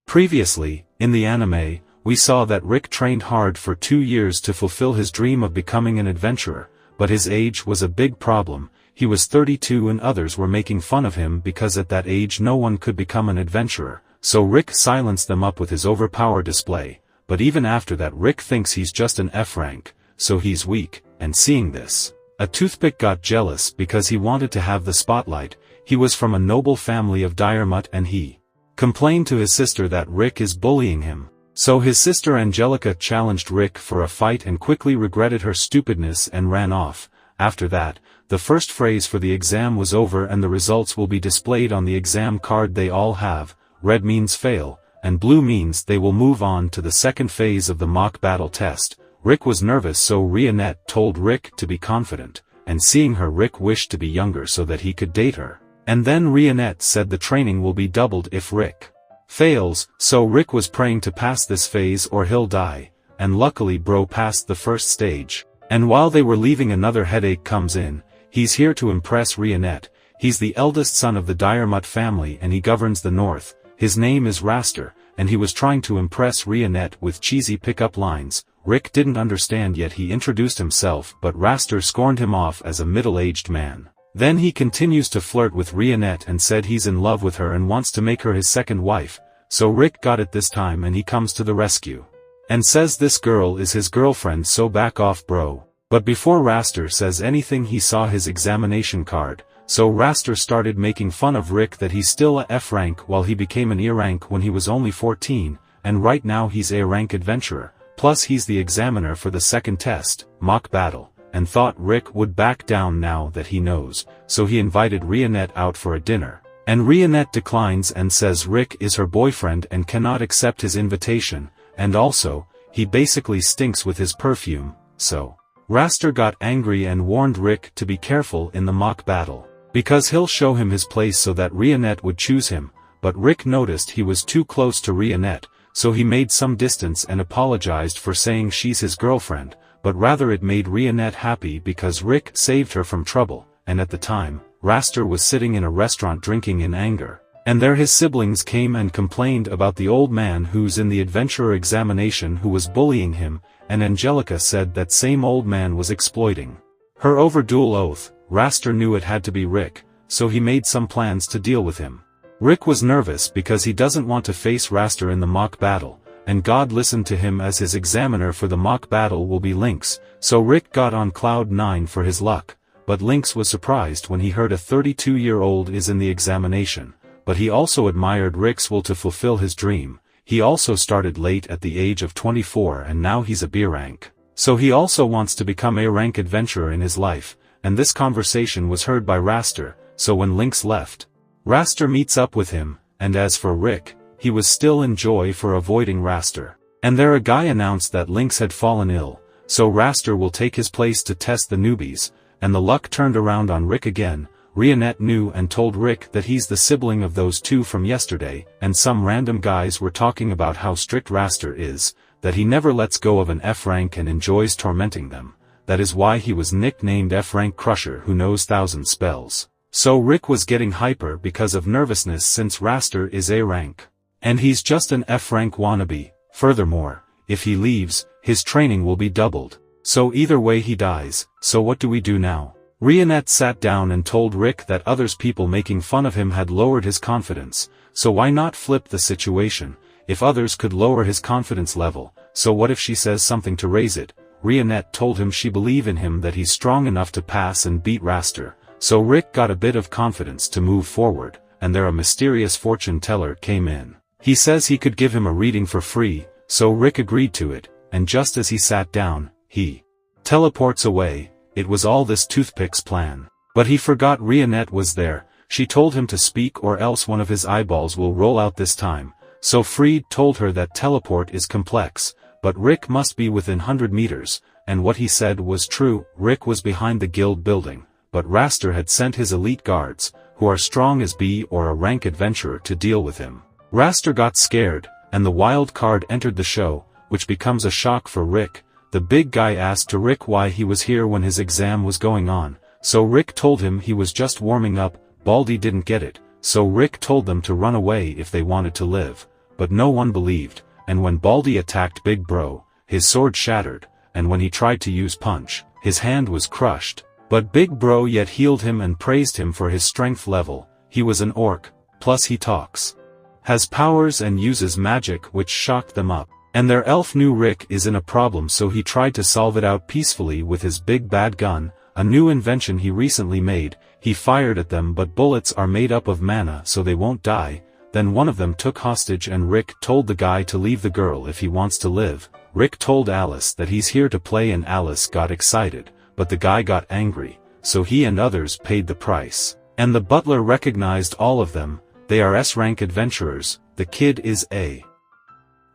Previously, in the anime, we saw that Rick trained hard for 2 years to fulfill his dream of becoming an adventurer, but his age was a big problem. He was 32 and others were making fun of him because at that age no one could become an adventurer, so Rick silenced them up with his overpower display, but even after that Rick thinks he's just an F rank, so he's weak, and seeing this, a toothpick got jealous because he wanted to have the spotlight. He was from a noble family of Diarmut and he complained to his sister that Rick is bullying him. So his sister Angelica challenged Rick for a fight and quickly regretted her stupidness and ran off. After that, the first phrase for the exam was over and the results will be displayed on the exam card they all have. Red means fail, and blue means they will move on to the second phase of the mock battle test. Rick was nervous, so Rionette told Rick to be confident, and seeing her Rick wished to be younger so that he could date her. And then Rionette said the training will be doubled if Rick fails, so Rick was praying to pass this phase or he'll die, and luckily bro passed the first stage. And while they were leaving another headache comes in. He's here to impress Rionette. He's the eldest son of the Diarmut family and he governs the north. His name is Raster, and he was trying to impress Rionette with cheesy pickup lines. Rick didn't understand yet he introduced himself, but Raster scorned him off as a middle-aged man. Then he continues to flirt with Rionette and said he's in love with her and wants to make her his second wife, so Rick got it this time and he comes to the rescue. And says this girl is his girlfriend, so back off bro. But before Raster says anything he saw his examination card, so Raster started making fun of Rick that he's still a F rank while he became an E rank when he was only 14, and right now he's A rank adventurer, plus he's the examiner for the second test, mock battle. And thought Rick would back down now that he knows, so he invited Rionette out for a dinner. And Rionette declines and says Rick is her boyfriend and cannot accept his invitation, and also, he basically stinks with his perfume, so. Raster got angry and warned Rick to be careful in the mock battle, because he'll show him his place so that Rionette would choose him, but Rick noticed he was too close to Rionette, so he made some distance and apologized for saying she's his girlfriend. But rather it made Rionette happy because Rick saved her from trouble, and at the time, Raster was sitting in a restaurant drinking in anger, and there his siblings came and complained about the old man who's in the adventurer examination who was bullying him, and Angelica said that same old man was exploiting her over dual oath. Raster knew it had to be Rick, so he made some plans to deal with him. Rick was nervous because he doesn't want to face Raster in the mock battle, and God listened to him as his examiner for the mock battle will be Lynx, so Rick got on cloud 9 for his luck, but Lynx was surprised when he heard a 32-year-old is in the examination, but he also admired Rick's will to fulfill his dream. He also started late at the age of 24 and now he's a B rank, so he also wants to become A rank adventurer in his life, and this conversation was heard by Raster, so when Lynx left, Raster meets up with him, and as for Rick, he was still in joy for avoiding Raster. And there a guy announced that Lynx had fallen ill, so Raster will take his place to test the newbies, and the luck turned around on Rick again. Rionette knew and told Rick that he's the sibling of those two from yesterday, and some random guys were talking about how strict Raster is, that he never lets go of an F rank and enjoys tormenting them. That is why he was nicknamed F rank Crusher who knows 1,000 spells. So Rick was getting hyper because of nervousness since Raster is A rank. And he's just an F rank wannabe. Furthermore, if he leaves, his training will be doubled. So either way he dies, so what do we do now? Rionette sat down and told Rick that others people making fun of him had lowered his confidence, so why not flip the situation? If others could lower his confidence level, so what if she says something to raise it? Rionette told him she believe in him that he's strong enough to pass and beat Raster, so Rick got a bit of confidence to move forward, and there a mysterious fortune teller came in. He says he could give him a reading for free, so Rick agreed to it, and just as he sat down, he teleports away. It was all this toothpick's plan. But he forgot Rionette was there. She told him to speak or else one of his eyeballs will roll out this time. So Fried told her that teleport is complex, but Rick must be within 100 meters, and what he said was true. Rick was behind the guild building, but Raster had sent his elite guards, who are strong as B or a rank adventurer, to deal with him. Raster got scared, and the wild card entered the show, which becomes a shock for Rick. The big guy asked to Rick why he was here when his exam was going on, so Rick told him he was just warming up. Baldy didn't get it, so Rick told them to run away if they wanted to live. but no one believed, and when Baldy attacked Big Bro, his sword shattered, and when he tried to use punch, his hand was crushed. But Big Bro yet healed him and praised him for his strength level. He was an orc, plus he talks, has powers and uses magic, which shocked them up. And their elf knew Rick is in a problem, so he tried to solve it out peacefully with his big bad gun, a new invention he recently made. He fired at them, but bullets are made up of mana so they won't die. Then one of them took hostage and Rick told the guy to leave the girl if he wants to live. Rick told Alice that he's here to play and Alice got excited, but the guy got angry, so he and others paid the price. And the butler recognized all of them. They are S rank adventurers. The kid is a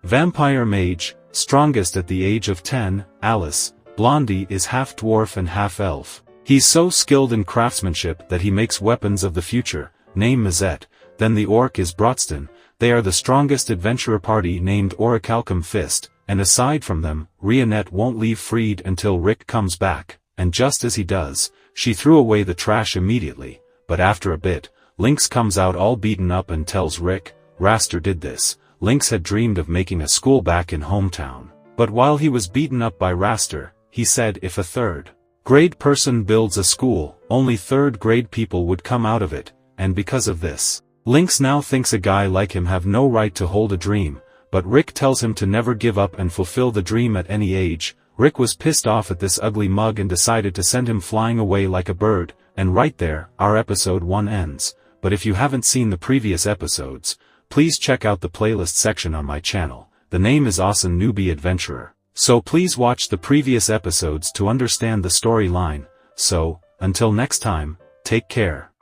vampire mage, strongest at the age of 10, Alice, Blondie is half dwarf and half elf. He's so skilled in craftsmanship that he makes weapons of the future, name Mazette. Then the orc is Brotston. They are the strongest adventurer party named Orichalcum Fist, and aside from them, Rionette won't leave Freed until Rick comes back, and just as he does, she threw away the trash immediately, but after a bit, Lynx comes out all beaten up and tells Rick, Raster did this. Lynx had dreamed of making a school back in hometown, but while he was beaten up by Raster, he said if a third-grade person builds a school, only third-grade people would come out of it, and because of this, Lynx now thinks a guy like him have no right to hold a dream, but Rick tells him to never give up and fulfill the dream at any age. Rick was pissed off at this ugly mug and decided to send him flying away like a bird, and right there, our episode 1 ends. But if you haven't seen the previous episodes, please check out the playlist section on my channel. The name is Ossan Newbie Adventurer. So please watch the previous episodes to understand the storyline. So, until next time, take care.